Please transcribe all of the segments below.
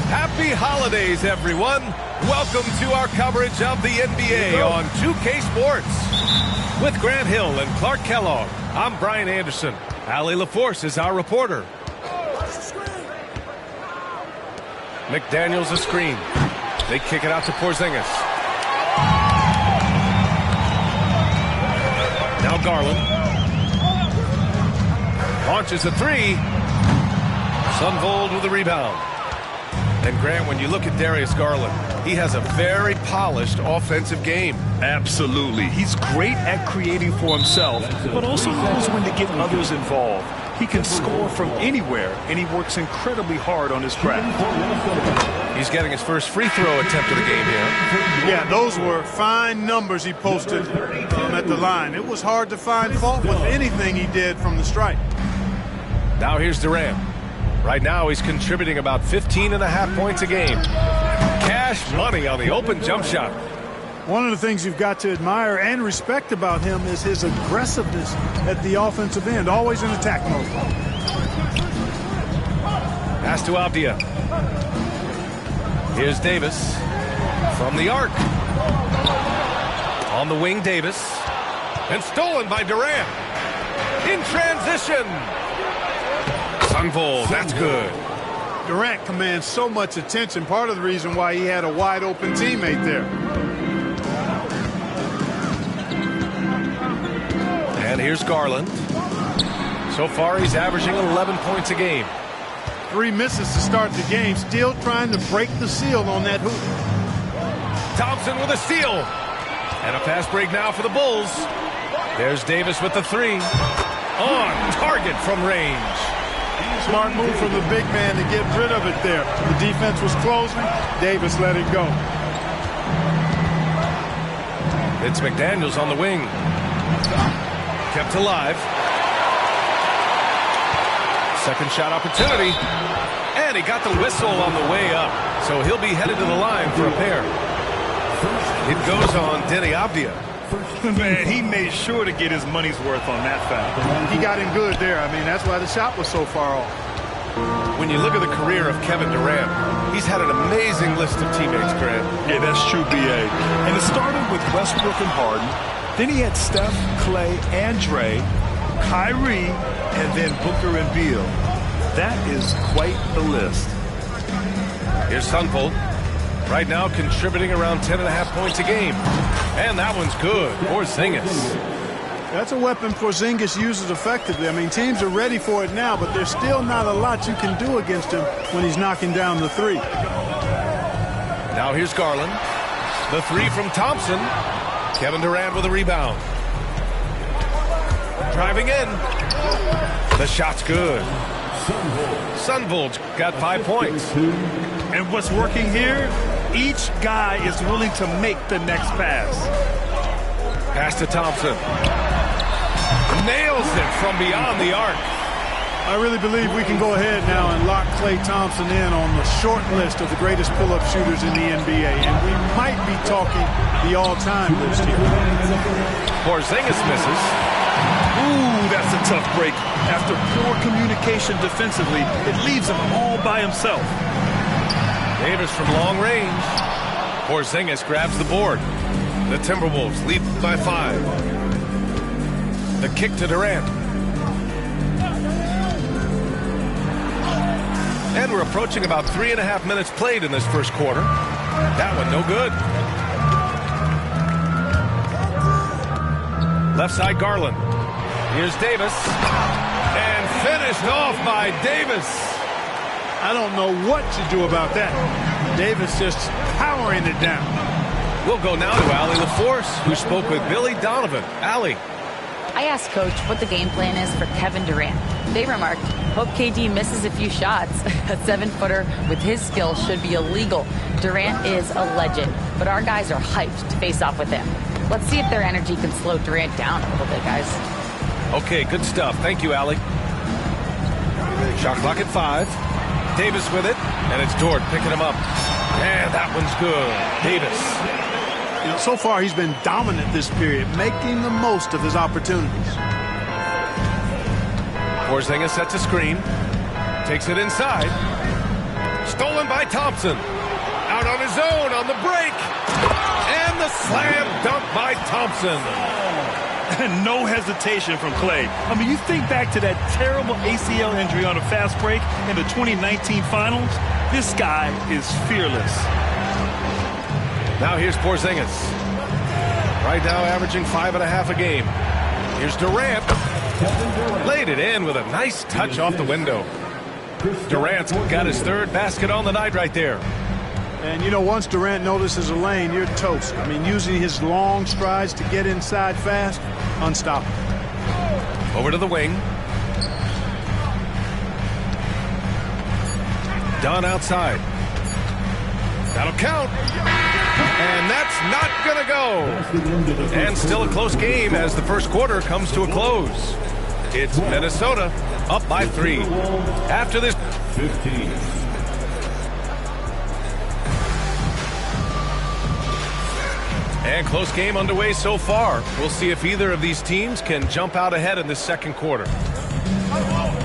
Happy holidays, everyone. Welcome to our coverage of the NBA on 2K Sports. With Grant Hill and Clark Kellogg, I'm Brian Anderson. Allie LaForce is our reporter. McDaniels a screen. They kick it out to Porzingis. Now Garland. Launches a three. Sunvold with the rebound. And Grant, when you look at Darius Garland, he has a very polished offensive game. Absolutely. He's great at creating for himself, but also knows when to get others involved. He can score from anywhere, and he works incredibly hard on his craft. He's getting his first free throw attempt of the game here. Yeah, those were fine numbers he posted at the line. It was hard to find fault with anything he did from the stripe. Now here's Durant. Right now he's contributing about 15.5 points a game. Cash money on the open jump shot. One of the things you've got to admire and respect about him is his aggressiveness at the offensive end, always in attack mode. Pass to Avdia. Here's Davis from the arc. On the wing, Davis. And stolen by Durant. In transition. Sunvold, that's good. Durant commands so much attention, part of the reason why he had a wide open teammate there. And here's Garland. So far, he's averaging 11 points a game. 3 misses to start the game, still trying to break the seal on that hoop. Thompson with a steal. And a fast break now for the Bulls. There's Davis with the three. On target from range. Smart move from the big man to get rid of it there. The defense was closing. Davis let it go. It's McDaniels on the wing. Kept alive. Second shot opportunity. And he got the whistle on the way up. So he'll be headed to the line for a pair. It goes on Denny Avdia. Man, he made sure to get his money's worth on that foul. He got him good there. I mean, that's why the shot was so far off. When you look at the career of Kevin Durant, he's had an amazing list of teammates, Grant. Yeah, that's true, B.A. And it started with Westbrook and Harden. Then he had Steph, Clay, and Dre, Kyrie, and then Booker and Beal. That is quite the list. Here's Sunvold. Right now contributing around 10.5 points a game. And that one's good. Porzingis. That's a weapon Porzingis uses effectively. I mean, teams are ready for it now, but there's still not a lot you can do against him when he's knocking down the three. Now here's Garland. The three from Thompson. Kevin Durant with a rebound. Driving in. The shot's good. Sunvold's got 5 points. And what's working here? Each guy is willing to make the next pass. Pass to Thompson. Nails it from beyond the arc. I really believe we can go ahead now and lock Klay Thompson in on the short list of the greatest pull-up shooters in the NBA. And we might be talking the all-time list here. Porzingis misses. Ooh, that's a tough break. After poor communication defensively, it leaves him all by himself. Davis from long range. Porzingis grabs the board. The Timberwolves lead by 5. The kick to Durant. And we're approaching about 3.5 minutes played in this first quarter. That one no good. Left side Garland. Here's Davis. And finished off by Davis. I don't know what to do about that. Davis just powering it down. We'll go now to Allie LaForce, who spoke with Billy Donovan. Allie. I asked Coach what the game plan is for Kevin Durant. They remarked, hope KD misses a few shots. A 7-footer with his skill should be illegal. Durant is a legend, but our guys are hyped to face off with him. Let's see if their energy can slow Durant down a little bit, guys. Okay, good stuff. Thank you, Allie. Shot clock at 5. Davis with it, and it's Dort picking him up. And that one's good. Davis. You know, so far he's been dominant this period, making the most of his opportunities. Porzingis sets a screen. Takes it inside. stolen by Thompson. Out on his own on the break. And the slam dunk by Thompson. And no hesitation from Clay. I mean, you think back to that terrible ACL injury on a fast break in the 2019 finals. This guy is fearless. Now here's Porzingis. Right now averaging 5.5 a game. Here's Durant. Laid it in with a nice touch off the window. Durant's got his third basket on the night right there. And, you know, once Durant notices a lane, you're toast. I mean, using his long strides to get inside fast, unstoppable. Over to the wing. Dunn outside. That'll count. And that's not going to go. And still a close game as the first quarter comes to a close. It's Minnesota up by 3. After this. 15. And close game underway so far. We'll see if either of these teams can jump out ahead in this second quarter.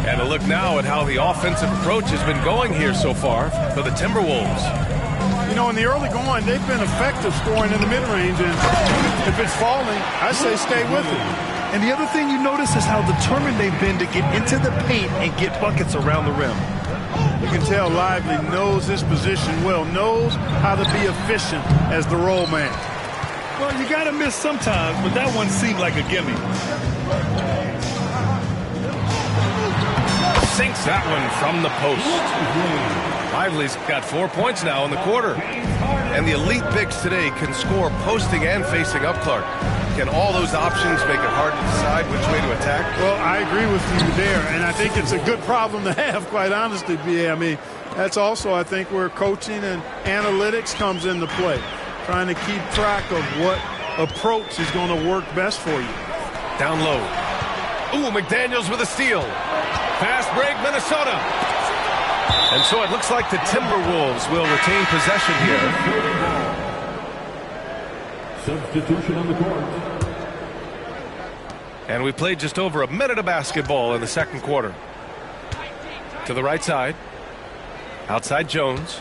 And a look now at how the offensive approach has been going here so far for the Timberwolves. You know, in the early going, they've been effective scoring in the mid-range, and if it's falling, I say stay with it. And the other thing you notice is how determined they've been to get into the paint and get buckets around the rim. You can tell Lively knows this position well, knows how to be efficient as the roll man. Well, you got to miss sometimes, but that one seemed like a gimme. Sinks that one from the post. Lively's got 4 points now in the quarter. And the elite bigs today can score posting and facing up, Clark. Can all those options make it hard to decide which way to attack? Well, I agree with you there, and I think it's a good problem to have, quite honestly, B.A. I mean, that's also, I think, where coaching and analytics comes into play. Trying to keep track of what approach is going to work best for you. Down low. Ooh, McDaniels with a steal. Fast break, Minnesota. And so it looks like the Timberwolves will retain possession here. Substitution on the court. And we played just over a minute of basketball in the second quarter. To the right side. Outside Jones.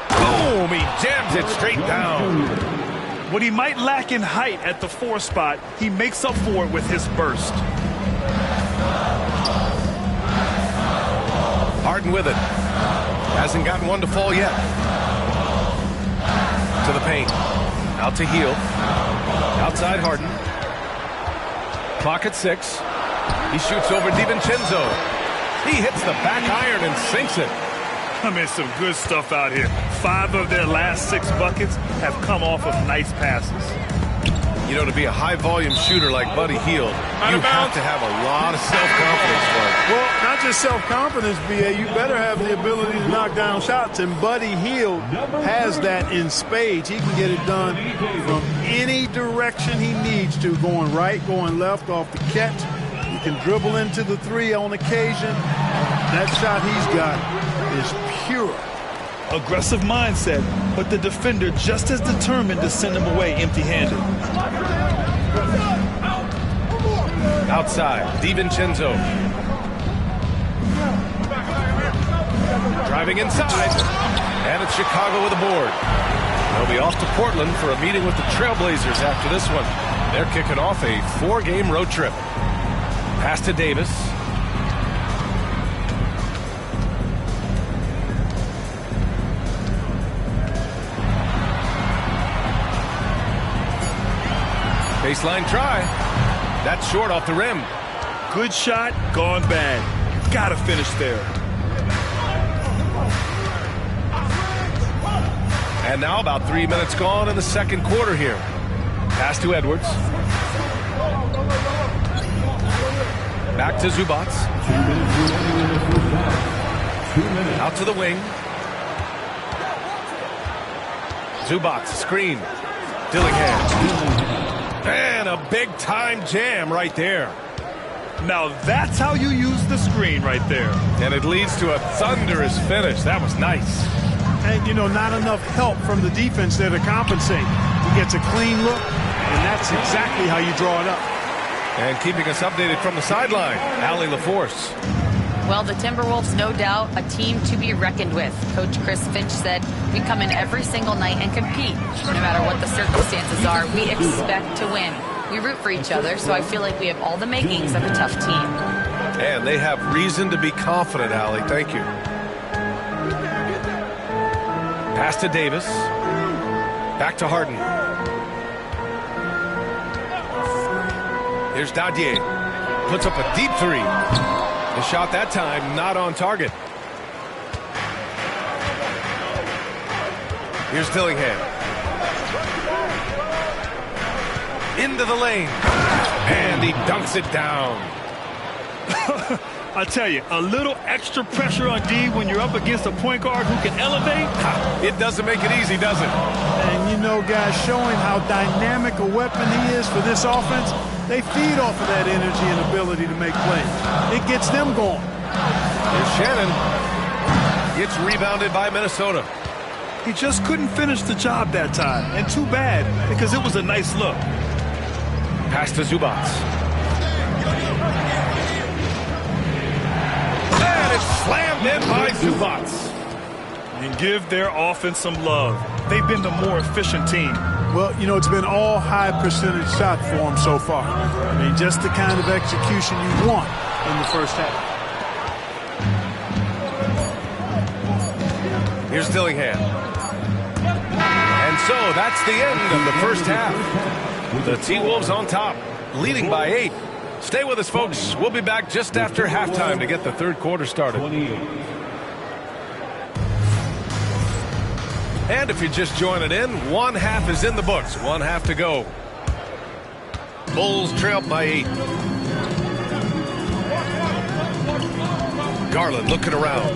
Boom! He jams it straight down. What he might lack in height at the 4 spot, he makes up for it with his burst. Harden with it. Hasn't gotten one to fall yet. To the paint. Out to Hield. Outside Harden. Clock at 6. He shoots over DiVincenzo. He hits the back iron and sinks it. I mean, some good stuff out here. 5 of their last 6 buckets have come off of nice passes. You know, to be a high-volume shooter like Buddy Hield, you have to have a lot of self-confidence for it. Well, not just self-confidence, B.A. You better have the ability to knock down shots, and Buddy Hield has that in spades. He can get it done from any direction he needs to, going right, going left, off the catch. He can dribble into the 3 on occasion. That shot he's got is pure. Aggressive mindset, but the defender just as determined to send him away empty-handed. Outside, DiVincenzo. Driving inside. And it's Chicago with a board. They'll be off to Portland for a meeting with the Trailblazers after this one. They're kicking off a 4-game road trip. Pass to Davis. Baseline try. That's short off the rim. Good shot, gone bad. Gotta finish there. And now about 3 minutes gone in the second quarter here. Pass to Edwards. Back to Zubac. Out to the wing. Zubac, screen. Dillingham. And a big-time jam right there. Now that's how you use the screen right there. And it leads to a thunderous finish. That was nice. And, you know, not enough help from the defense there to compensate. He gets a clean look, and that's exactly how you draw it up. And keeping us updated from the sideline, Allie LaForce. Well, the Timberwolves, no doubt, a team to be reckoned with. Coach Chris Finch said, we come in every single night and compete. No matter what the circumstances are, we expect to win. We root for each other, so I feel like we have all the makings of a tough team. And they have reason to be confident, Allie. Thank you. Pass to Davis. Back to Harden. Here's Dadier. Puts up a deep three. The shot that time not on target. Here's Dillingham. Into the lane. And he dunks it down. I tell you, a little extra pressure on D when you're up against a point guard who can elevate. It doesn't make it easy, does it? And you know, guys, showing how dynamic a weapon he is for this offense, they feed off of that energy and ability to make plays. It gets them going. Here's Shannon. Gets rebounded by Minnesota. He just couldn't finish the job that time. And too bad, because it was a nice look. Pass to Zubac. And it's slammed in by Zubac. And give their offense some love. They've been the more efficient team. Well, you know, it's been all high percentage shot for them so far. I mean, just the kind of execution you want in the first half. Here's Dillingham. And so that's the end of the first half. The T-Wolves on top, leading by 8. Stay with us, folks. We'll be back just after halftime to get the third quarter started. And if you're just joining in, one half is in the books. One half to go. Bulls trail by 8. Garland looking around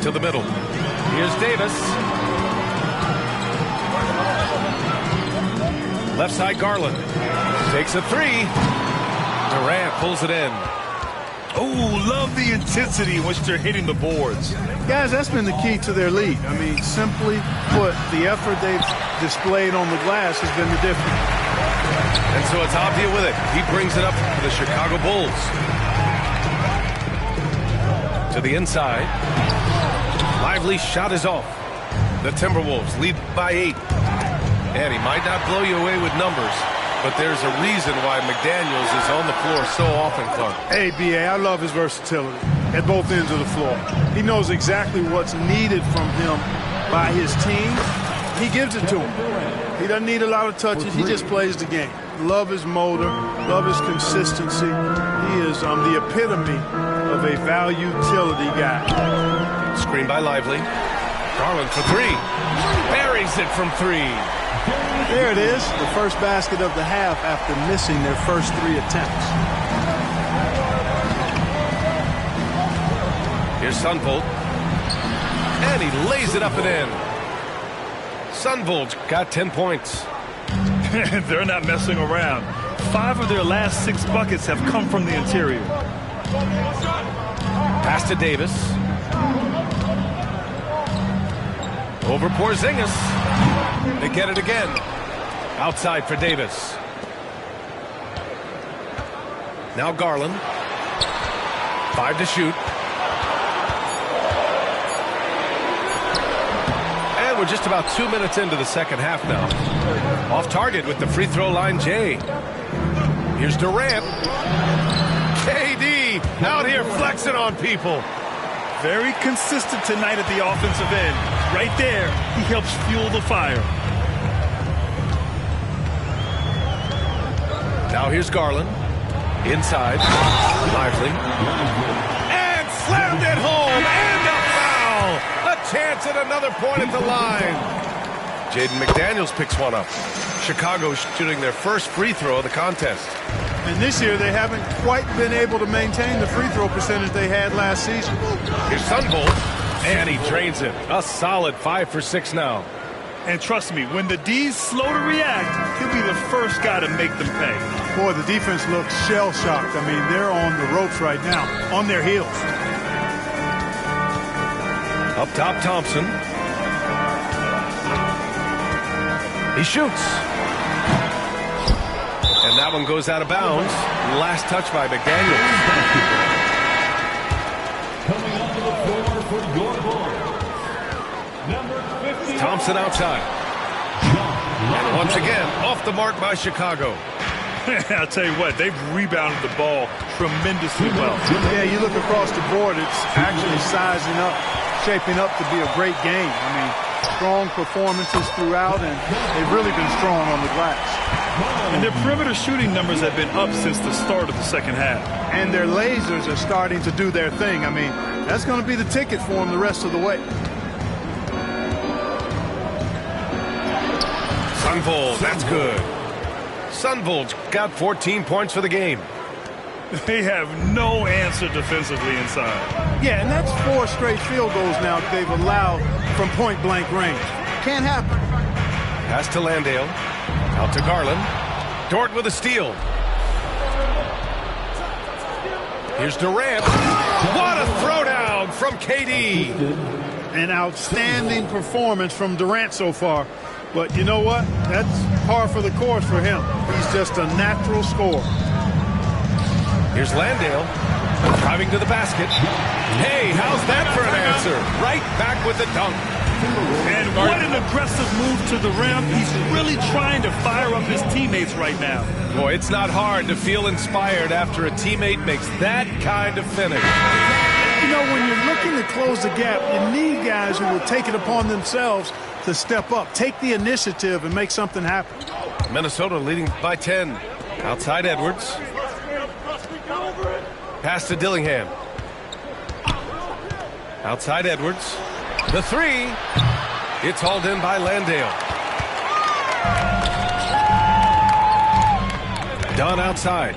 to the middle. Here's Davis. Left side Garland. Takes a three. Durant pulls it in. Oh, love the intensity in which they're hitting the boards. Guys, that's been the key to their lead. I mean, simply put, the effort they've displayed on the glass has been the difference. And so it's Abdia with it. He brings it up for the Chicago Bulls. To the inside. Lively shot is off. The Timberwolves lead by 8. And he might not blow you away with numbers, but there's a reason why McDaniels is on the floor so often, Clark. Hey, B.A., I love his versatility at both ends of the floor. He knows exactly what's needed from him by his team. He gives it to him. He doesn't need a lot of touches. He just plays the game. Love his motor. Love his consistency. He is the epitome of a value utility guy. Screen by Lively. Garland for three. Buries it from 3. There it is, the first basket of the half after missing their first 3 attempts. Here's Sunvolt. And he lays it up and in. Sunvolt's got 10 points. They're not messing around. 5 of their last 6 buckets have come from the interior. Pass to Davis. Over Porzingis. They get it again. Outside for Davis. Now Garland. 5 to shoot. And we're just about 2 minutes into the second half now. Off target with the free throw line, Jay. Here's Durant. KD out here flexing on people. Very consistent tonight at the offensive end. Right there, he helps fuel the fire. Now here's Garland. Inside. Lively. And slammed it home. And a foul. A chance at another point at the line. Jaden McDaniels picks one up. Chicago shooting their first free throw of the contest. And this year, they haven't quite been able to maintain the free throw percentage they had last season. Here's Sunvolt. And he drains it. A solid 5 for 6 now. And trust me, when the D's slow to react, he'll be the first guy to make them pay. Boy, the defense looks shell-shocked. I mean, they're on the ropes right now, on their heels. Up top, Thompson. He shoots. And that one goes out of bounds. Last touch by McDaniels. Coming up to the floor for your boy, number 50. Thompson outside. And once again, off the mark by Chicago. I'll tell you what, they've rebounded the ball tremendously well. Yeah, you look across the board, it's actually sizing up, shaping up to be a great game. I mean, strong performances throughout, and they've really been strong on the glass. And their perimeter shooting numbers have been up since the start of the second half. And their lasers are starting to do their thing. I mean, that's going to be the ticket for them the rest of the way. Sunvold, that's good. Sunvold's got 14 points for the game. They have no answer defensively inside. Yeah, and that's 4 straight field goals now that they've allowed from point-blank range. Can't happen. Pass to Landale. Out to Garland. Dort with a steal. Here's Durant. What a throwdown from KD. An outstanding performance from Durant so far. But you know what? That's par for the course for him. He's just a natural scorer. Here's Landale. Driving to the basket. Hey, how's that for an answer? Right back with the dunk. And what an aggressive move to the rim. He's really trying to fire up his teammates right now. Boy, it's not hard to feel inspired after a teammate makes that kind of finish. You know, when you're looking to close the gap, you need guys who will take it upon themselves to step up, take the initiative, and make something happen. Minnesota leading by 10. Outside Edwards. Pass to Dillingham. Outside Edwards. The three. It's hauled in by Landale. Dunn outside.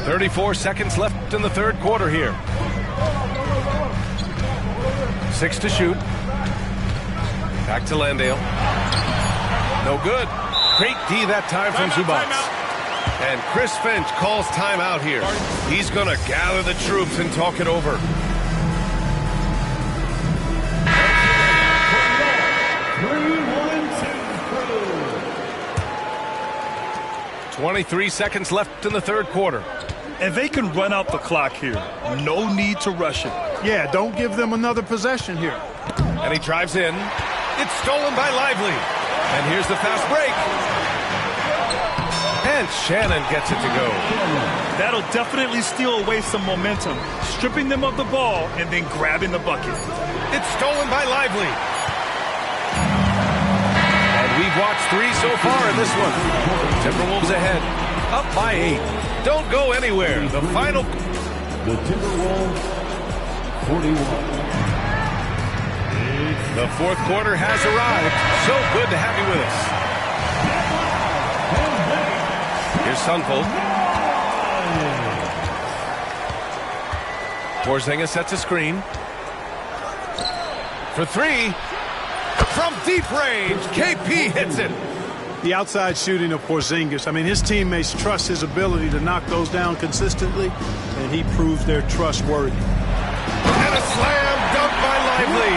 .34 seconds left in the third quarter here. 6 to shoot. Back to Landale. No good. Great D that time from Zubac. And Chris Finch calls timeout here. He's going to gather the troops and talk it over. 23 seconds left in the third quarter. And they can run out the clock here. No need to rush it. Yeah, don't give them another possession here. And he drives in. It's stolen by Lively. And here's the fast break. And Shannon gets it to go. That'll definitely steal away some momentum, stripping them of the ball and then grabbing the bucket. It's stolen by Lively. And we've watched 3 so far in this one. Timberwolves ahead, up by 8. Don't go anywhere. The final. The Timberwolves, 41. The fourth quarter has arrived. So good to have you with us. Here's Sunvold. Porzingis sets a screen. For 3. From deep range, KP hits it. The outside shooting of Porzingis. I mean, his teammates trust his ability to knock those down consistently, and he proves they're trustworthy. And a slam dunk by Lively.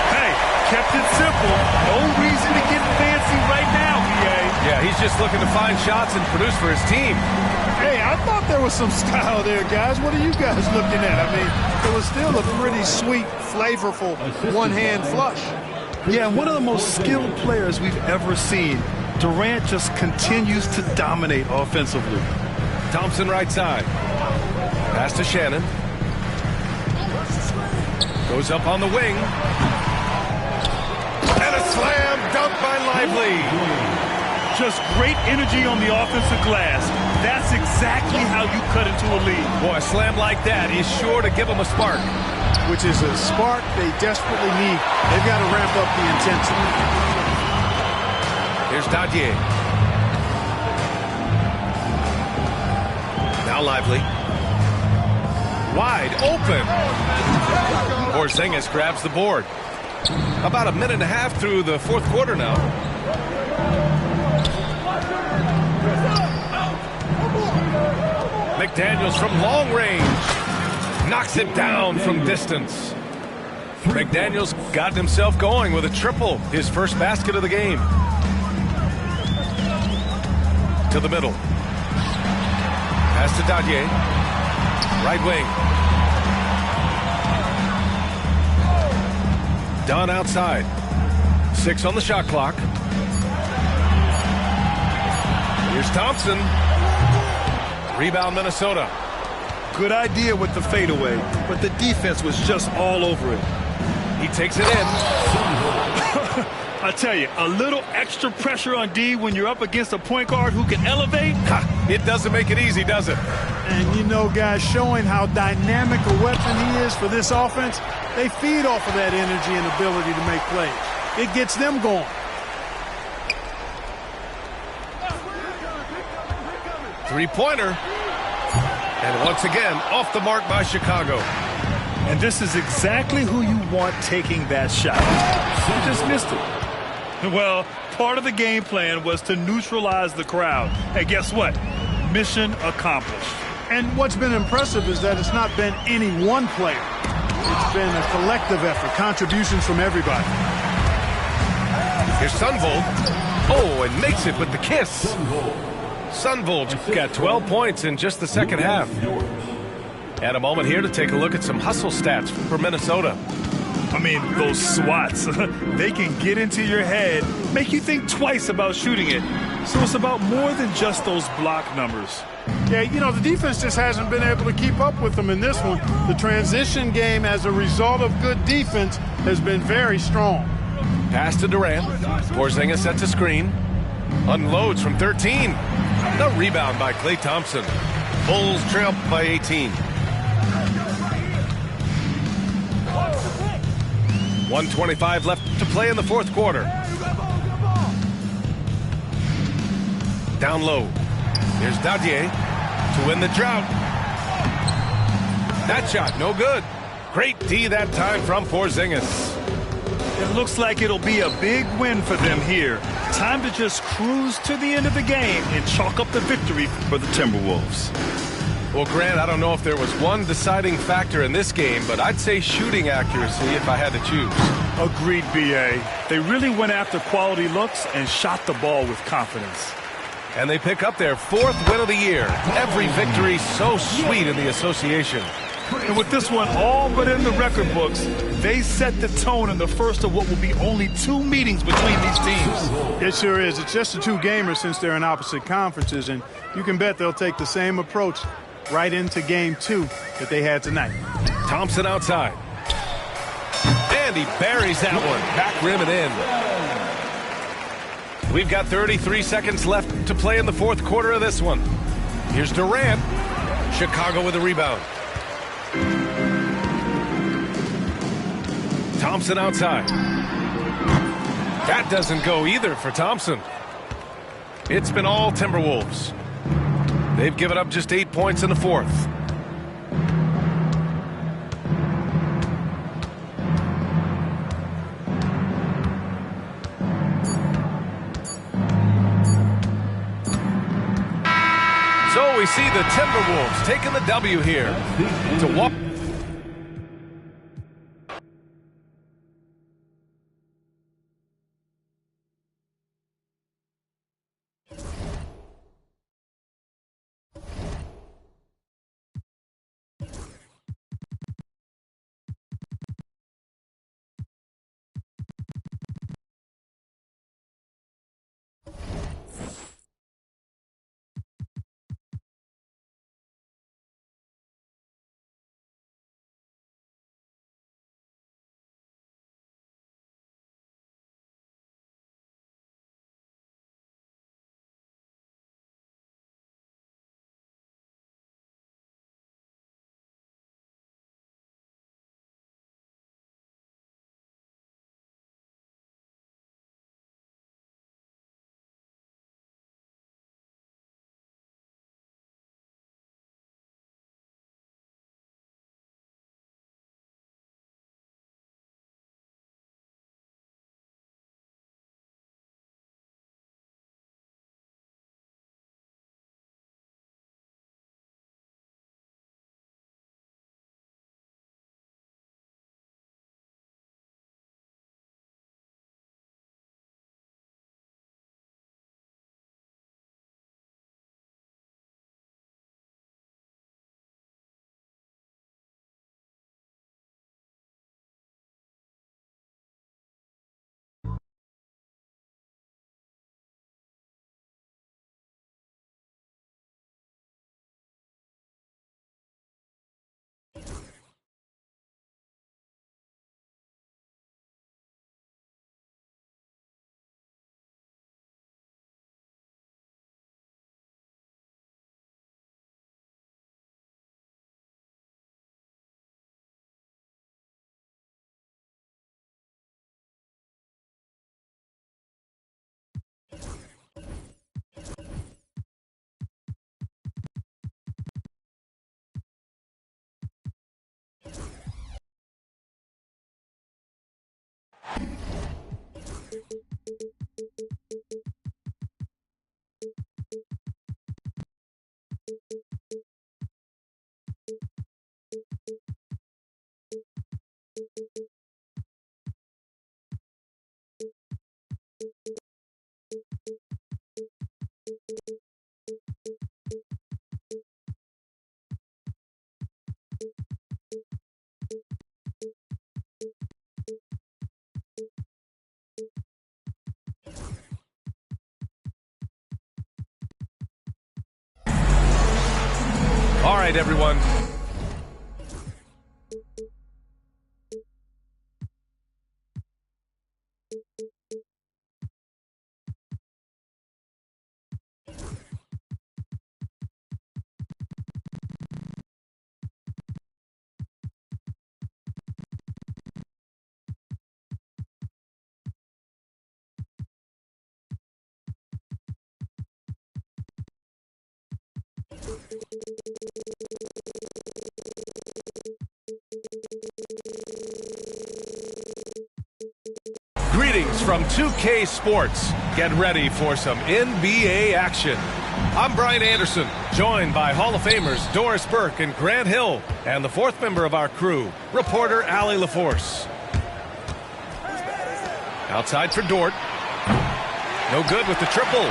Hey, kept it simple. No reason to get fancy right now, PA. Yeah, he's just looking to find shots and produce for his team. Hey, I thought there was some style there, guys. What are you guys looking at? I mean, it was still a pretty sweet, flavorful one-hand flush. Yeah, one of the most skilled players we've ever seen. Durant just continues to dominate offensively. Thompson right side. Pass to Shannon. Goes up on the wing. And a slam dunk by Lively. Just great energy on the offensive glass. That's exactly how you cut into a lead. Boy, a slam like that is sure to give them a spark. Which is a spark they desperately need. They've got to ramp up the intensity. Here's Dadier. Now Lively. Wide open. Porzingis grabs the board. About a minute and a half through the fourth quarter now. McDaniels from long range. Knocks it down from distance. McDaniels got himself going with a triple. His first basket of the game. To the middle. Pass to Dadier. Right wing. Dunn outside. 6 on the shot clock. Here's Thompson. Rebound, Minnesota. Good idea with the fadeaway, but the defense was just all over it. He takes it in. I tell you, a little extra pressure on D when you're up against a point guard who can elevate. It doesn't make it easy, does it? And you know, guys, showing how dynamic a weapon he is for this offense, they feed off of that energy and ability to make plays. It gets them going. Three-pointer. And once again, off the mark by Chicago. And this is exactly who you want taking that shot. You just missed it. Well, part of the game plan was to neutralize the crowd. And guess what? Mission accomplished. And what's been impressive is that it's not been any one player. It's been a collective effort, contributions from everybody. Here's Sundvold. Oh, and makes it with the kiss. Sundvold got 12 points in just the second half. And a moment here to take a look at some hustle stats for Minnesota. I mean, those swats, they can get into your head, make you think twice about shooting it. So it's about more than just those block numbers. Yeah, you know, the defense just hasn't been able to keep up with them in this one. The transition game, as a result of good defense, has been very strong. Pass to Durant. Porzingis sets a screen. Unloads from 13. The rebound by Klay Thompson. Bulls trail by 18. 1:25 left to play in the fourth quarter. Down low. Here's Dadier to win the drought. That shot, no good. Great D that time from Porzingis. It looks like it'll be a big win for them here. Time to just cruise to the end of the game and chalk up the victory for the Timberwolves. Well, Grant, I don't know if there was one deciding factor in this game, but I'd say shooting accuracy if I had to choose. Agreed, B.A. They really went after quality looks and shot the ball with confidence. And they pick up their 4th win of the year. Every victory so sweet in the association. And with this one all but in the record books, they set the tone in the first of what will be only 2 meetings between these teams. It sure is. It's just a 2-gamer since they're in opposite conferences, and you can bet they'll take the same approach right into game 2 that they had tonight. Thompson outside. And he buries that one. Back rim and in. We've got 33 seconds left to play in the fourth quarter of this one. Here's Durant. Chicago with a rebound. Thompson outside. That doesn't go either for Thompson. It's been all Timberwolves. They've given up just 8 points in the fourth. So we see the Timberwolves taking the W here to walk. All right, everyone. Greetings from 2K Sports. Get ready for some NBA action. I'm Brian Anderson, joined by Hall of Famers Doris Burke and Grant Hill, and the fourth member of our crew, reporter Allie LaForce. Outside for Dort. No good with the triple.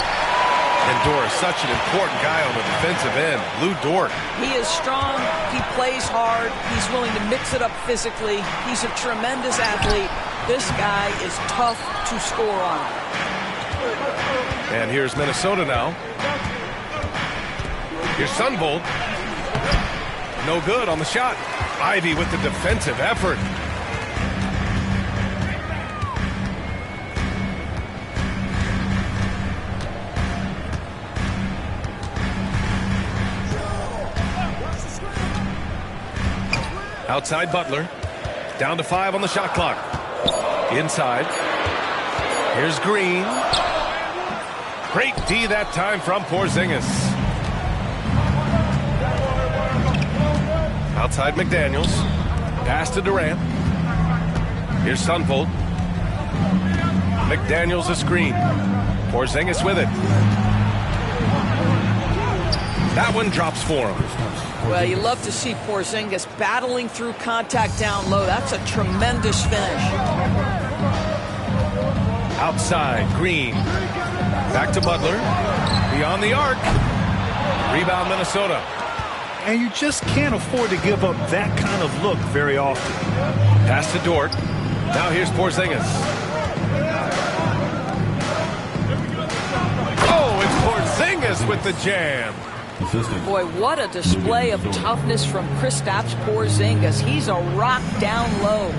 And Doris, such an important guy on the defensive end. Lou Dort. He is strong. He plays hard. He's willing to mix it up physically. He's a tremendous athlete. This guy is tough to score on. And here's Minnesota now. Here's Sunvolt. No good on the shot. Ivy with the defensive effort. Outside Butler. Down to 5 on the shot clock. Inside. Here's Green. Great D that time from Porzingis. Outside McDaniels. Pass to Durant. Here's Sunvolt. McDaniels a screen. Porzingis with it. That one drops for him. Well, you love to see Porzingis battling through contact down low. That's a tremendous finish. Outside, Green. Back to Butler. Beyond the arc. Rebound, Minnesota. And you just can't afford to give up that kind of look very often. Pass to Dort. Now here's Porzingis. Oh, it's Porzingis with the jam. Boy, what a display of toughness from Kristaps Porzingis. He's a rock down low.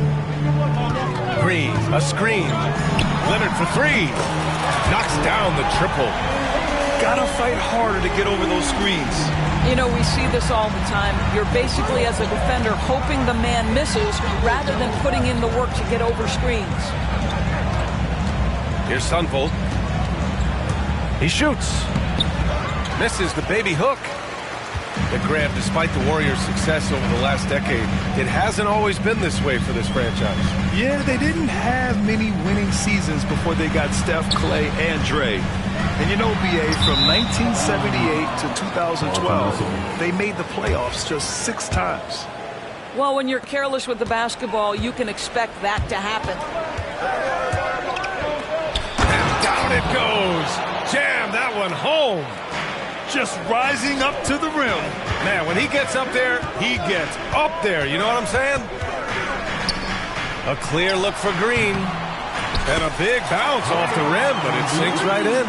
Green, a screen. Leonard for 3. Knocks down the triple. Gotta fight harder to get over those screens. You know, we see this all the time. You're basically, as a defender, hoping the man misses rather than putting in the work to get over screens. Here's Sunvolt. He shoots. Misses the baby hook. But Grant, despite the Warriors' success over the last decade, it hasn't always been this way for this franchise. Yeah, they didn't have many winning seasons before they got Steph, Clay, and Dre. And you know, BA, from 1978 to 2012, they made the playoffs just 6 times. Well, when you're careless with the basketball, you can expect that to happen. And down it goes. Jam that one home. Just rising up to the rim. Man, when he gets up there, he gets up there. You know what I'm saying? A clear look for Green. And a big bounce off the rim, but it sinks right in.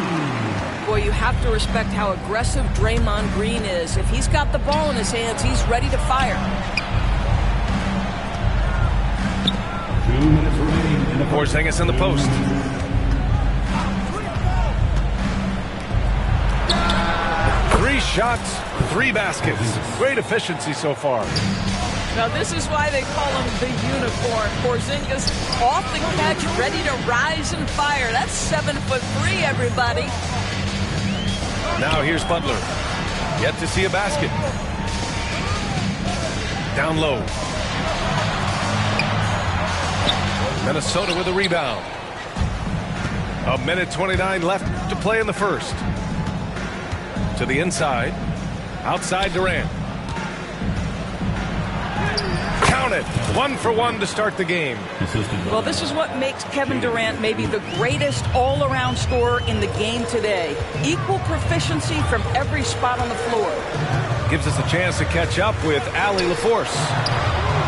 Boy, you have to respect how aggressive Draymond Green is. If he's got the ball in his hands, he's ready to fire. 2 minutes remaining in the Porzingis in the post. Three shots, 3 baskets. Great efficiency so far. Now, this is why they call him the unicorn. Porzingis off the catch, ready to rise and fire. That's 7'3", everybody. Now here's Butler. Yet to see a basket. Down low. Minnesota with a rebound. 1:29 left to play in the first. To the inside. Outside Durant. Count it. 1 for 1 to start the game. Well, this is what makes Kevin Durant maybe the greatest all-around scorer in the game today. Equal proficiency from every spot on the floor. Gives us a chance to catch up with Allie LaForce.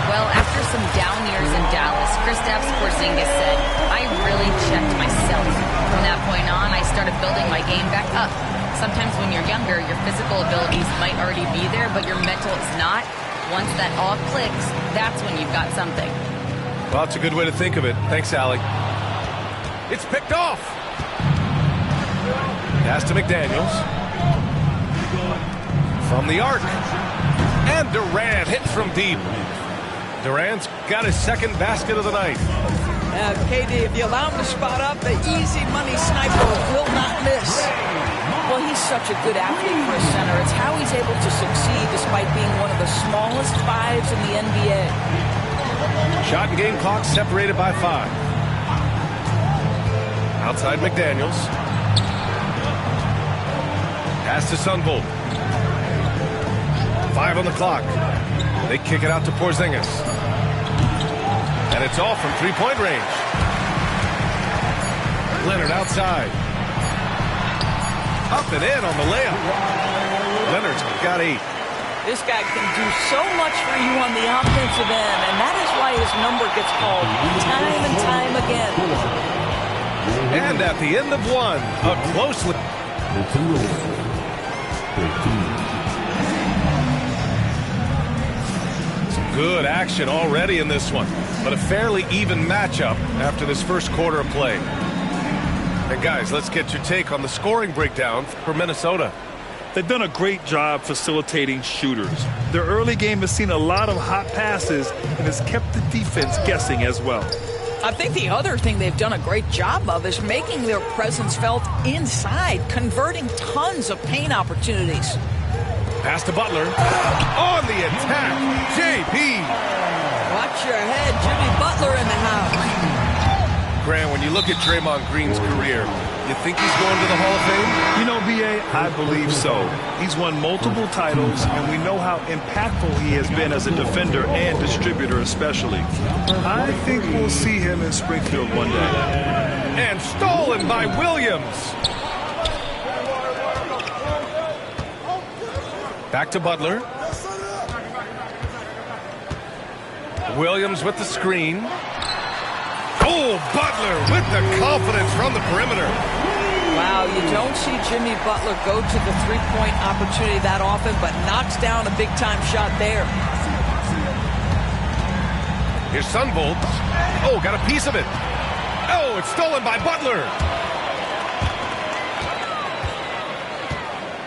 Well, after some down years in Dallas, Kristaps Porzingis said, I really checked myself. When that point on, I started building my game back up. Sometimes when you're younger, your physical abilities might already be there, but your mental is not. Once that all clicks, that's when you've got something. Well, that's a good way to think of it. Thanks, Allie. It's picked off. Pass to McDaniels. From the arc. And Durant hits from deep. Durant's got his second basket of the night. KD, if you allow him to spot up, the easy money sniper will not miss. Well, he's such a good athlete for a center. It's how he's able to succeed despite being one of the smallest fives in the NBA. Shot and game clock separated by 5. Outside McDaniels. Pass to Sunvolt. 5 on the clock. They kick it out to Porzingis. And it's all from three-point range. Leonard outside. Up and in on the layup. Leonard's got 8. This guy can do so much for you on the offensive end, and that is why his number gets called time and time again. And at the end of one, a close look. Some good action already in this one, but a fairly even matchup after this first quarter of play. And guys, let's get your take on the scoring breakdown for Minnesota. They've done a great job facilitating shooters. Their early game has seen a lot of hot passes and has kept the defense guessing as well. I think the other thing they've done a great job of is making their presence felt inside, converting tons of paint opportunities. Pass to Butler. On the attack, JP. Watch your head, Jimmy Butler in the house. Grant, when you look at Draymond Green's career, you think he's going to the Hall of Fame? You know, B.A., I believe so. He's won multiple titles, and we know how impactful he has been as a defender and distributor especially. I think we'll see him in Springfield one day. And stolen by Williams. Back to Butler. Williams with the screen. Oh, Butler with the confidence from the perimeter. Wow, you don't see Jimmy Butler go to the three-point opportunity that often, but knocks down a big-time shot there. Here's Sunvolt. Oh, got a piece of it. Oh, it's stolen by Butler.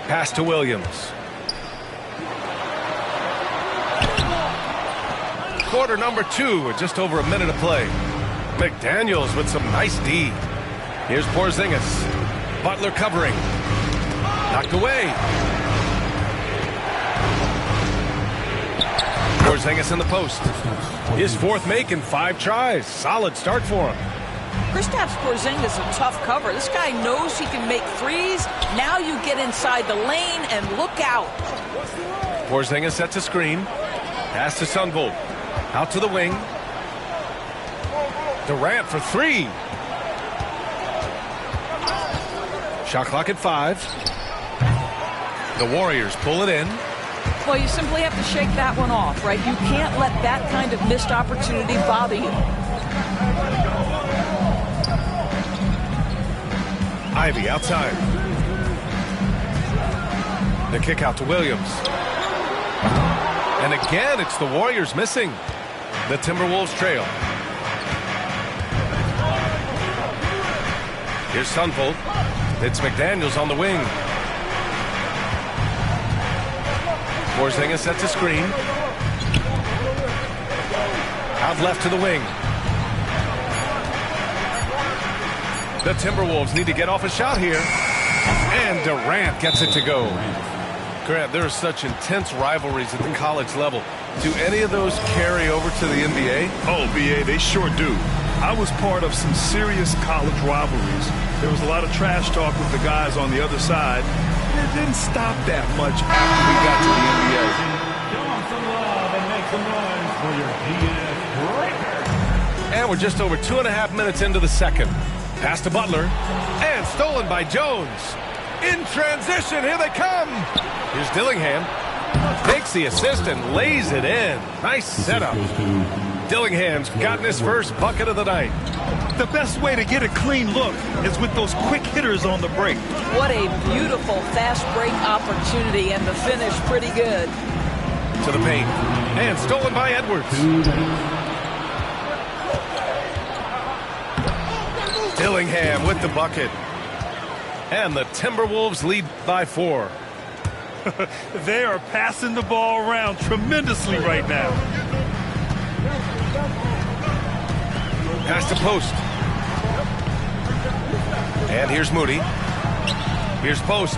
Pass to Williams. Quarter number 2 with just over a minute of play. McDaniels with some nice D. Here's Porzingis. Butler covering. Knocked away. Porzingis in the post. His 4th make in 5 tries. Solid start for him. Kristaps Porzingis a tough cover. This guy knows he can make threes. Now you get inside the lane and look out. Porzingis sets a screen. Pass to Sunvolt. Out to the wing. Durant for 3. Shot clock at 5. The Warriors pull it in. Well, you simply have to shake that one off, right? You can't let that kind of missed opportunity bother you. Ivy outside. The kick out to Williams. And again, it's the Warriors missing. The Timberwolves trail. Here's Sunvolt. It's McDaniels on the wing. Porzingis sets a screen. Out left to the wing. The Timberwolves need to get off a shot here. And Durant gets it to go. Grant, there are such intense rivalries at the college level. Do any of those carry over to the NBA? Oh, B.A., they sure do. I was part of some serious college rivalries. There was a lot of trash talk with the guys on the other side. It didn't stop that much after we got to the NBA. Show them some love and make some noise for your DS Breaker. And we're just over 2.5 minutes into the second. Pass to Butler. And stolen by Jones. In transition, here they come. Here's Dillingham. Takes the assist and lays it in. Nice setup. Dillingham's gotten his first bucket of the night. The best way to get a clean look is with those quick hitters on the break. What a beautiful fast break opportunity, and the finish pretty good. To the paint. And stolen by Edwards. Dillingham with the bucket. And the Timberwolves lead by 4. They are passing the ball around tremendously right now. Pass to post. And here's Moody. Here's Post.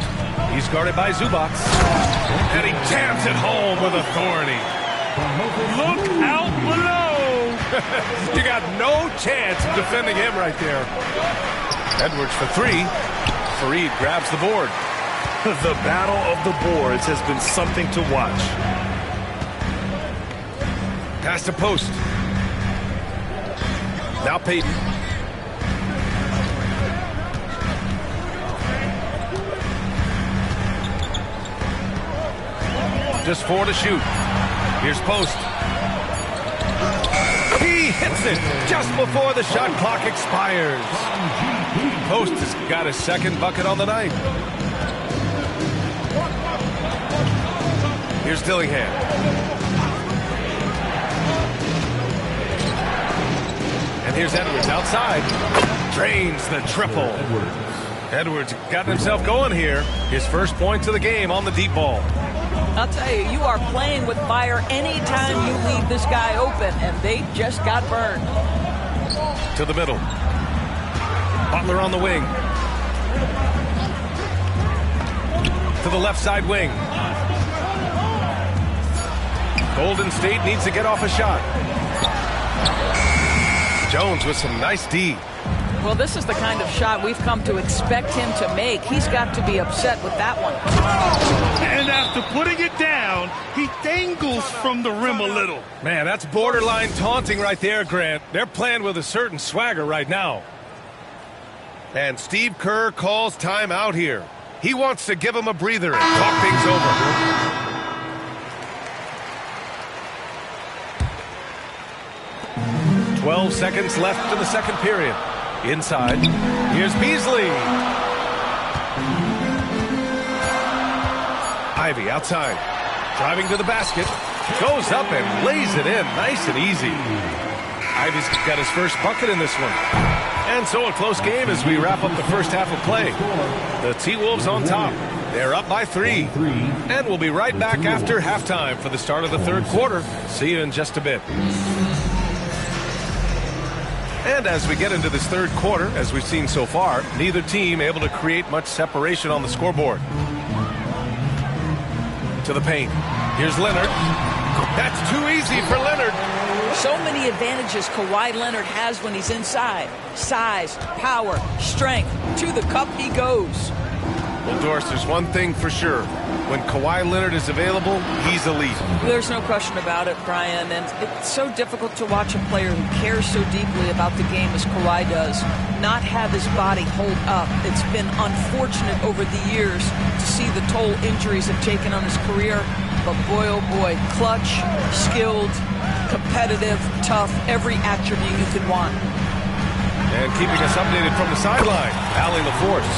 He's guarded by Zubac. And he jams it home with authority. Look out below. You got no chance of defending him right there. Edwards for 3. Fareed grabs the board. The battle of the boards has been something to watch. Pass to Post. Now Payton. Just 4 to shoot. Here's Post. He hits it just before the shot clock expires. Post has got his second bucket on the night. Here's Dillingham. And here's Edwards outside. Drains the triple. Edwards got himself going here. His first points of the game on the deep ball. I'll tell you, you are playing with fire anytime you leave this guy open, and they just got burned. To the middle. Butler on the wing. To the left side wing. Golden State needs to get off a shot. Jones with some nice D. Well, this is the kind of shot we've come to expect him to make. He's got to be upset with that one. And after putting it down, he dangles from the rim a little. Man, that's borderline taunting right there, Grant. They're playing with a certain swagger right now. And Steve Kerr calls timeout here. He wants to give him a breather and talk things over. 12 seconds left in the second period. Inside, here's Beasley. Ivy outside, driving to the basket, goes up and lays it in, nice and easy. Ivy's got his first bucket in this one. And so a close game as we wrap up the first half of play. The T-Wolves on top. They're up by 3. And we'll be right back after halftime for the start of the third quarter. See you in just a bit. And as we get into this third quarter, as we've seen so far, neither team able to create much separation on the scoreboard. To the paint. Here's Leonard. That's too easy for Leonard. So many advantages Kawhi Leonard has when he's inside. Size, power, strength. To the cup he goes. Well, Doris, there's one thing for sure. When Kawhi Leonard is available, he's elite. There's no question about it, Brian. And it's so difficult to watch a player who cares so deeply about the game as Kawhi does not have his body hold up. It's been unfortunate over the years to see the toll injuries have taken on his career. But boy, oh boy, clutch, skilled, competitive, tough, every attribute you could want. And keeping us updated from the sideline, Allie LaForce.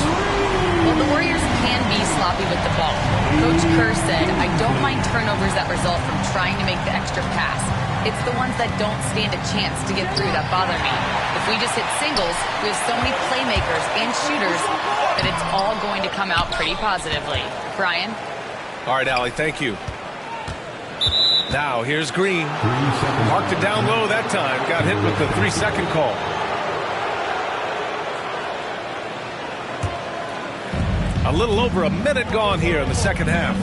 Well, the Warriors can be sloppy with the ball. Coach Kerr said, I don't mind turnovers that result from trying to make the extra pass. It's the ones that don't stand a chance to get through that bother me. If we just hit singles, we have so many playmakers and shooters that it's all going to come out pretty positively. Brian? All right, Allie, thank you. Now, here's Green. Marked it down low that time. Got hit with the 3-second call. A little over a minute gone here in the second half.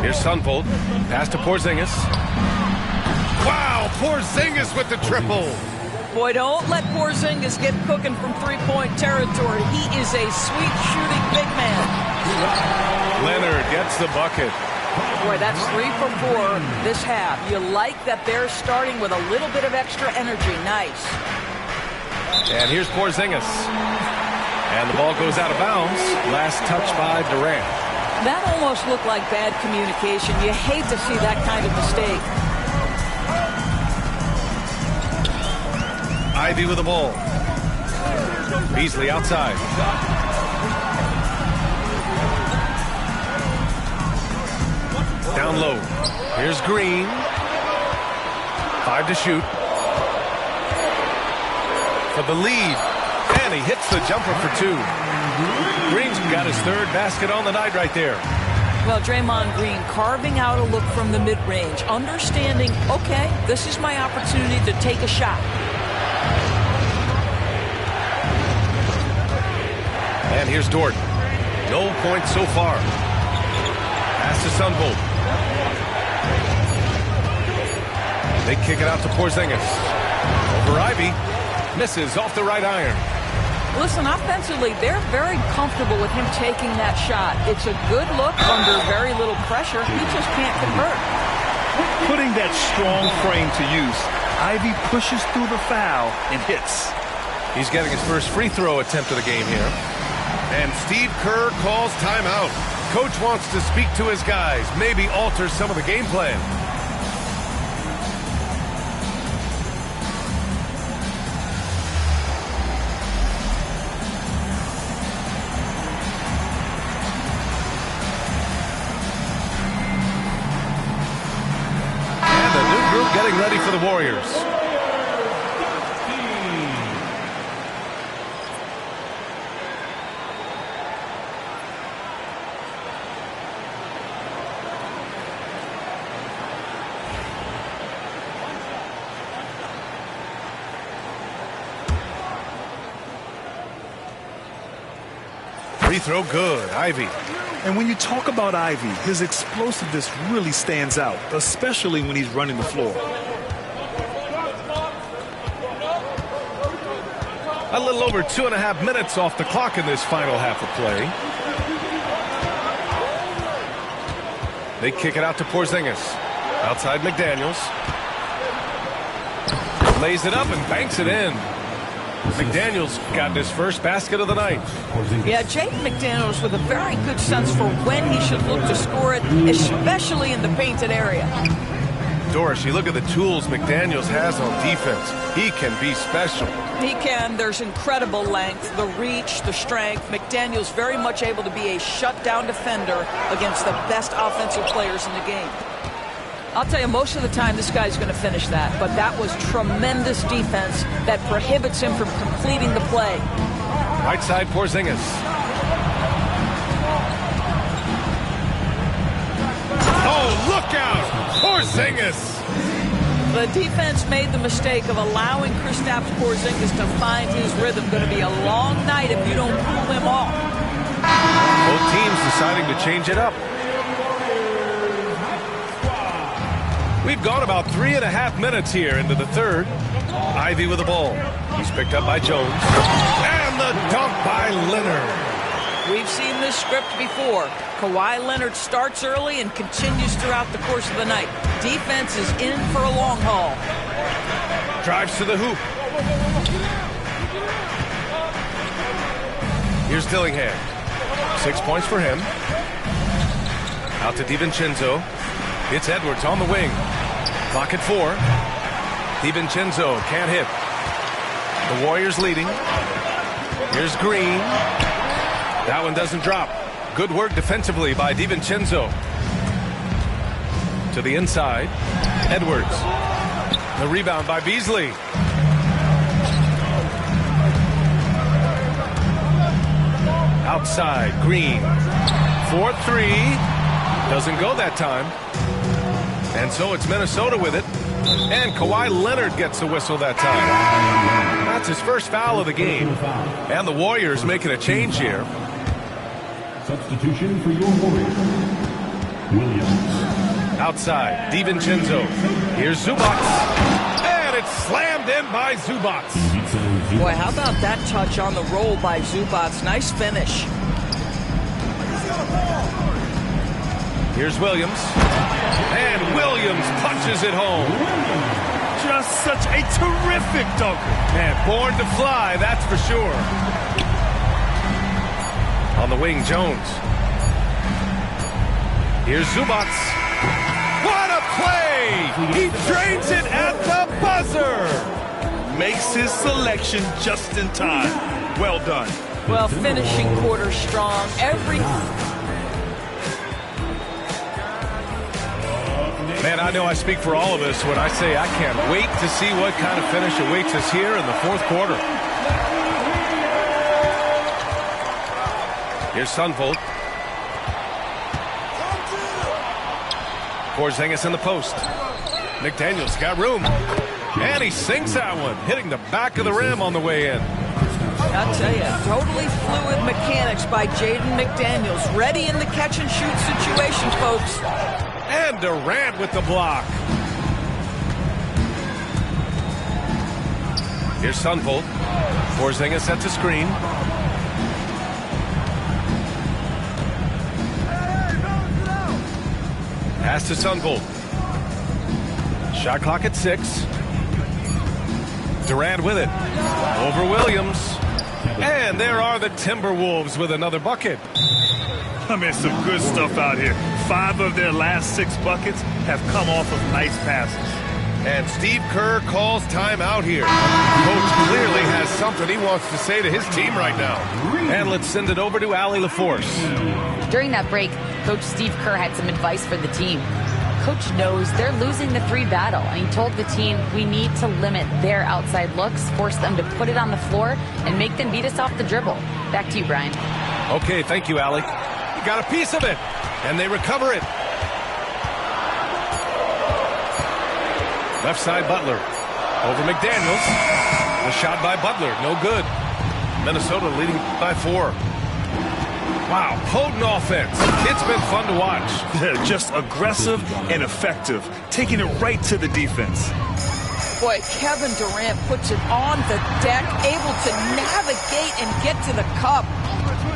Here's Sunvolt. Pass to Porzingis. Wow, Porzingis with the triple. Boy, don't let Porzingis get cooking from three-point territory. He is a sweet shooting big man. Leonard gets the bucket. Boy, that's 3 for 4 this half. You like that they're starting with a little bit of extra energy. Nice. And here's Porzingis. And the ball goes out of bounds. Last touch by Durant. That almost looked like bad communication. You hate to see that kind of mistake. Ivy with the ball. Beasley outside. Down low. Here's Green. 5 to shoot. For the lead. And he hits the jumper for 2. Green's got his 3rd basket on the night right there. Well, Draymond Green carving out a look from the mid-range, understanding, okay, this is my opportunity to take a shot. And here's Dort. No points so far. Pass to Sunvolt. They kick it out to Porzingis. Over Ivy. Misses off the right iron. Listen, offensively, they're very comfortable with him taking that shot. It's a good look under very little pressure. He just can't convert. Putting that strong frame to use, Ivy pushes through the foul and hits. He's getting his first free throw attempt of the game here. And Steve Kerr calls timeout. Coach wants to speak to his guys, maybe alter some of the game plan. Getting ready for the Warriors. Free throw good. Ivy. And when you talk about Ivy, his explosiveness really stands out, especially when he's running the floor. A little over 2.5 minutes off the clock in this final half of play. They kick it out to Porzingis. Outside McDaniels. Lays it up and banks it in. McDaniels got his first basket of the night. Yeah, Jaden McDaniels with a very good sense for when he should look to score it, especially in the painted area. Doris, you look at the tools McDaniels has on defense. He can be special. He can. There's incredible length, the reach, the strength. McDaniels very much able to be a shutdown defender against the best offensive players in the game. I'll tell you, most of the time this guy's going to finish that, but that was tremendous defense that prohibits him from completing the play. Right side, Porzingis. Oh, look out! Porzingis! The defense made the mistake of allowing Kristaps Porzingis to find his rhythm. Going to be a long night if you don't pull him off. Both teams deciding to change it up. We've gone about 3.5 minutes here into the third. Ivy with the ball. He's picked up by Jones. And the dunk by Leonard. We've seen this script before. Kawhi Leonard starts early and continues throughout the course of the night. Defense is in for a long haul. Drives to the hoop. Here's Dillingham. 6 points for him. Out to DiVincenzo. It's Edwards on the wing. Clock at 4. DiVincenzo can't hit. The Warriors leading. Here's Green. That one doesn't drop. Good work defensively by DiVincenzo. To the inside. Edwards. The rebound by Beasley. Outside. Green. 4-3. Doesn't go that time. And so it's Minnesota with it. And Kawhi Leonard gets the whistle that time. That's his first foul of the game. And the Warriors making a change here. Substitution for your Warriors. Williams. Outside, DiVincenzo. Here's Zubac. And it's slammed in by Zubac. Boy, how about that touch on the roll by Zubac? Nice finish. Here's Williams. And Williams punches it home. Just such a terrific dunker. Man, born to fly, that's for sure. On the wing, Jones. Here's Zubats. What a play! He drains it at the buzzer! Makes his selection just in time. Well done. Well, finishing quarter strong. Man, I know I speak for all of us when I say I can't wait to see what kind of finish awaits us here in the fourth quarter. Here's Sunvolt. Porzingis in the post. McDaniels got room. And he sinks that one, hitting the back of the rim on the way in. I'll tell you, totally fluid mechanics by Jaden McDaniels. Ready in the catch-and-shoot situation, folks. And Durant with the block. Here's Sunvolt. Porzingis sets a screen. Pass to Sunvolt. Shot clock at 6. Durant with it. Over Williams. And there are the Timberwolves with another bucket. I mean, some good stuff out here. 5 of their last 6 buckets have come off of nice passes. And Steve Kerr calls timeout here. Coach clearly has something he wants to say to his team right now. And let's send it over to Allie LaForce. During that break, Coach Steve Kerr had some advice for the team. Coach knows they're losing the 3 battle, and he told the team, we need to limit their outside looks, force them to put it on the floor, and make them beat us off the dribble. Back to you, Brian. Okay, thank you, Allie. You got a piece of it, and they recover it. Left side, Butler. Over McDaniels. A shot by Butler, no good. Minnesota leading by 4. Wow, potent offense. It's been fun to watch. Just aggressive and effective, taking it right to the defense. Boy, Kevin Durant puts it on the deck, able to navigate and get to the cup.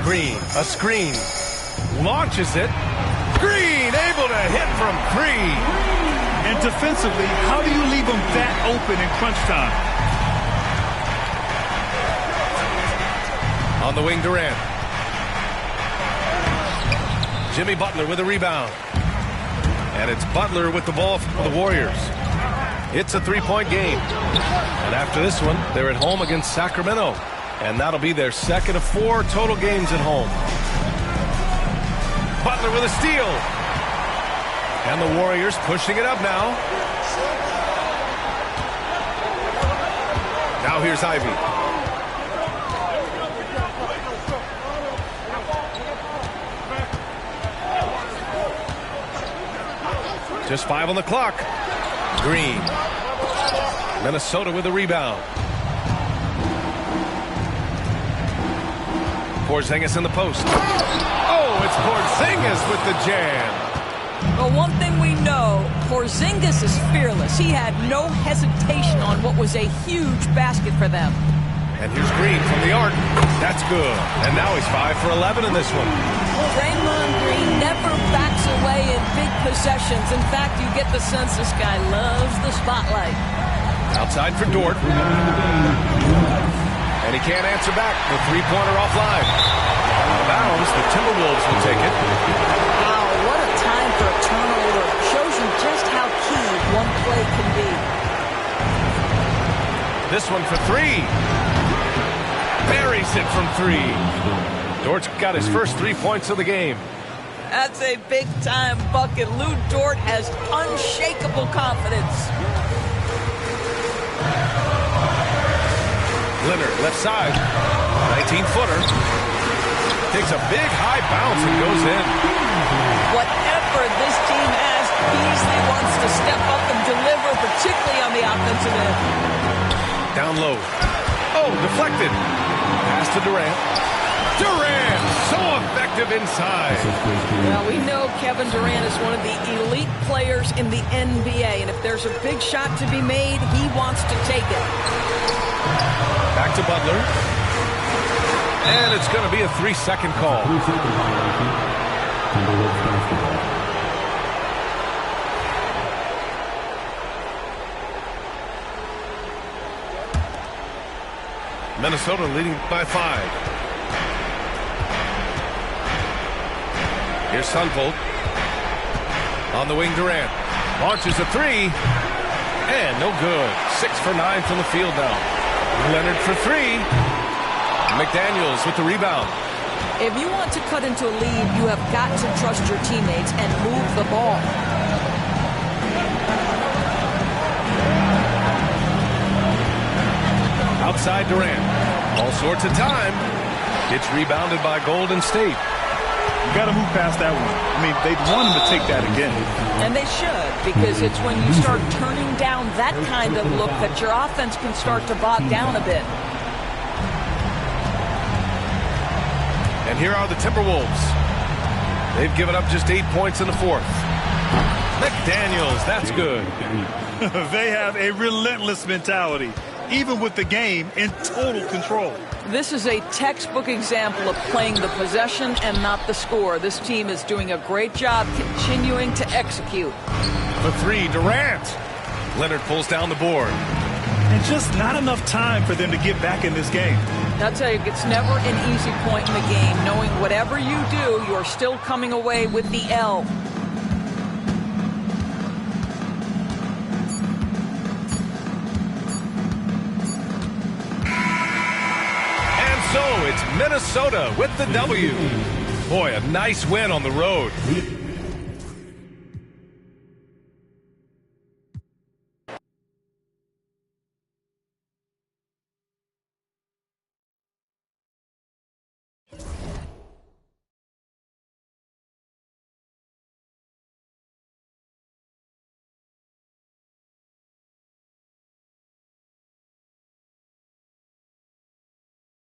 Green, a screen. Launches it. Green, able to hit from 3. And defensively, how do you leave them that open in crunch time? On the wing, Durant. Jimmy Butler with a rebound. And it's Butler with the ball for the Warriors. It's a 3-point game. And after this one, they're at home against Sacramento. And that'll be their second of 4 total games at home. Butler with a steal. And the Warriors pushing it up now. Now here's Ivy. Just 5 on the clock. Green. Minnesota with a rebound. Porzingis in the post. Oh, it's Porzingis with the jam. Well, one thing we know, Porzingis is fearless. He had no hesitation on what was a huge basket for them. And here's Green from the arc. That's good. And now he's 5 for 11 in this one. Draymond Green never backs away in big possessions. In fact, you get the sense this guy loves the spotlight. Outside for Dort. And he can't answer back. The 3-pointer offline. Out of bounds, the Timberwolves will take it. Wow, what a time for a turnover. Shows you just how key one play can be. This one for 3. Buries it from 3. Dort's got his first 3 points of the game. That's a big-time bucket. Lou Dort has unshakable confidence. Leonard, left side. 19-footer. Takes a big high bounce and goes in. Whatever this team has, Beasley wants to step up and deliver, particularly on the offensive end. Down low. Oh, deflected. Pass to Durant. Durant, so effective inside. Well, we know Kevin Durant is one of the elite players in the NBA, and if there's a big shot to be made, he wants to take it. Back to Butler. And it's going to be a 3-second call. Minnesota leading by 5. Here's Sunvolt. On the wing, Durant launches a three, and no good. 6 for 9 from the field now. Leonard for three. McDaniels with the rebound. If you want to cut into a lead, you have got to trust your teammates and move the ball. Outside Durant. All sorts of time. It's rebounded by Golden State. You got to move past that one. I mean, they'd want him to take that again. And they should, because it's when you start turning down that kind of look that your offense can start to bog down a bit. And here are the Timberwolves. They've given up just 8 points in the fourth. McDaniels, that's good. They have a relentless mentality, even with the game in total control. This is a textbook example of playing the possession and not the score. This team is doing a great job continuing to execute. The three, Durant. Leonard pulls down the board. And just not enough time for them to get back in this game. I'll tell you, it's never an easy point in the game, knowing whatever you do, you're still coming away with the L. So it's Minnesota with the W. Boy, a nice win on the road.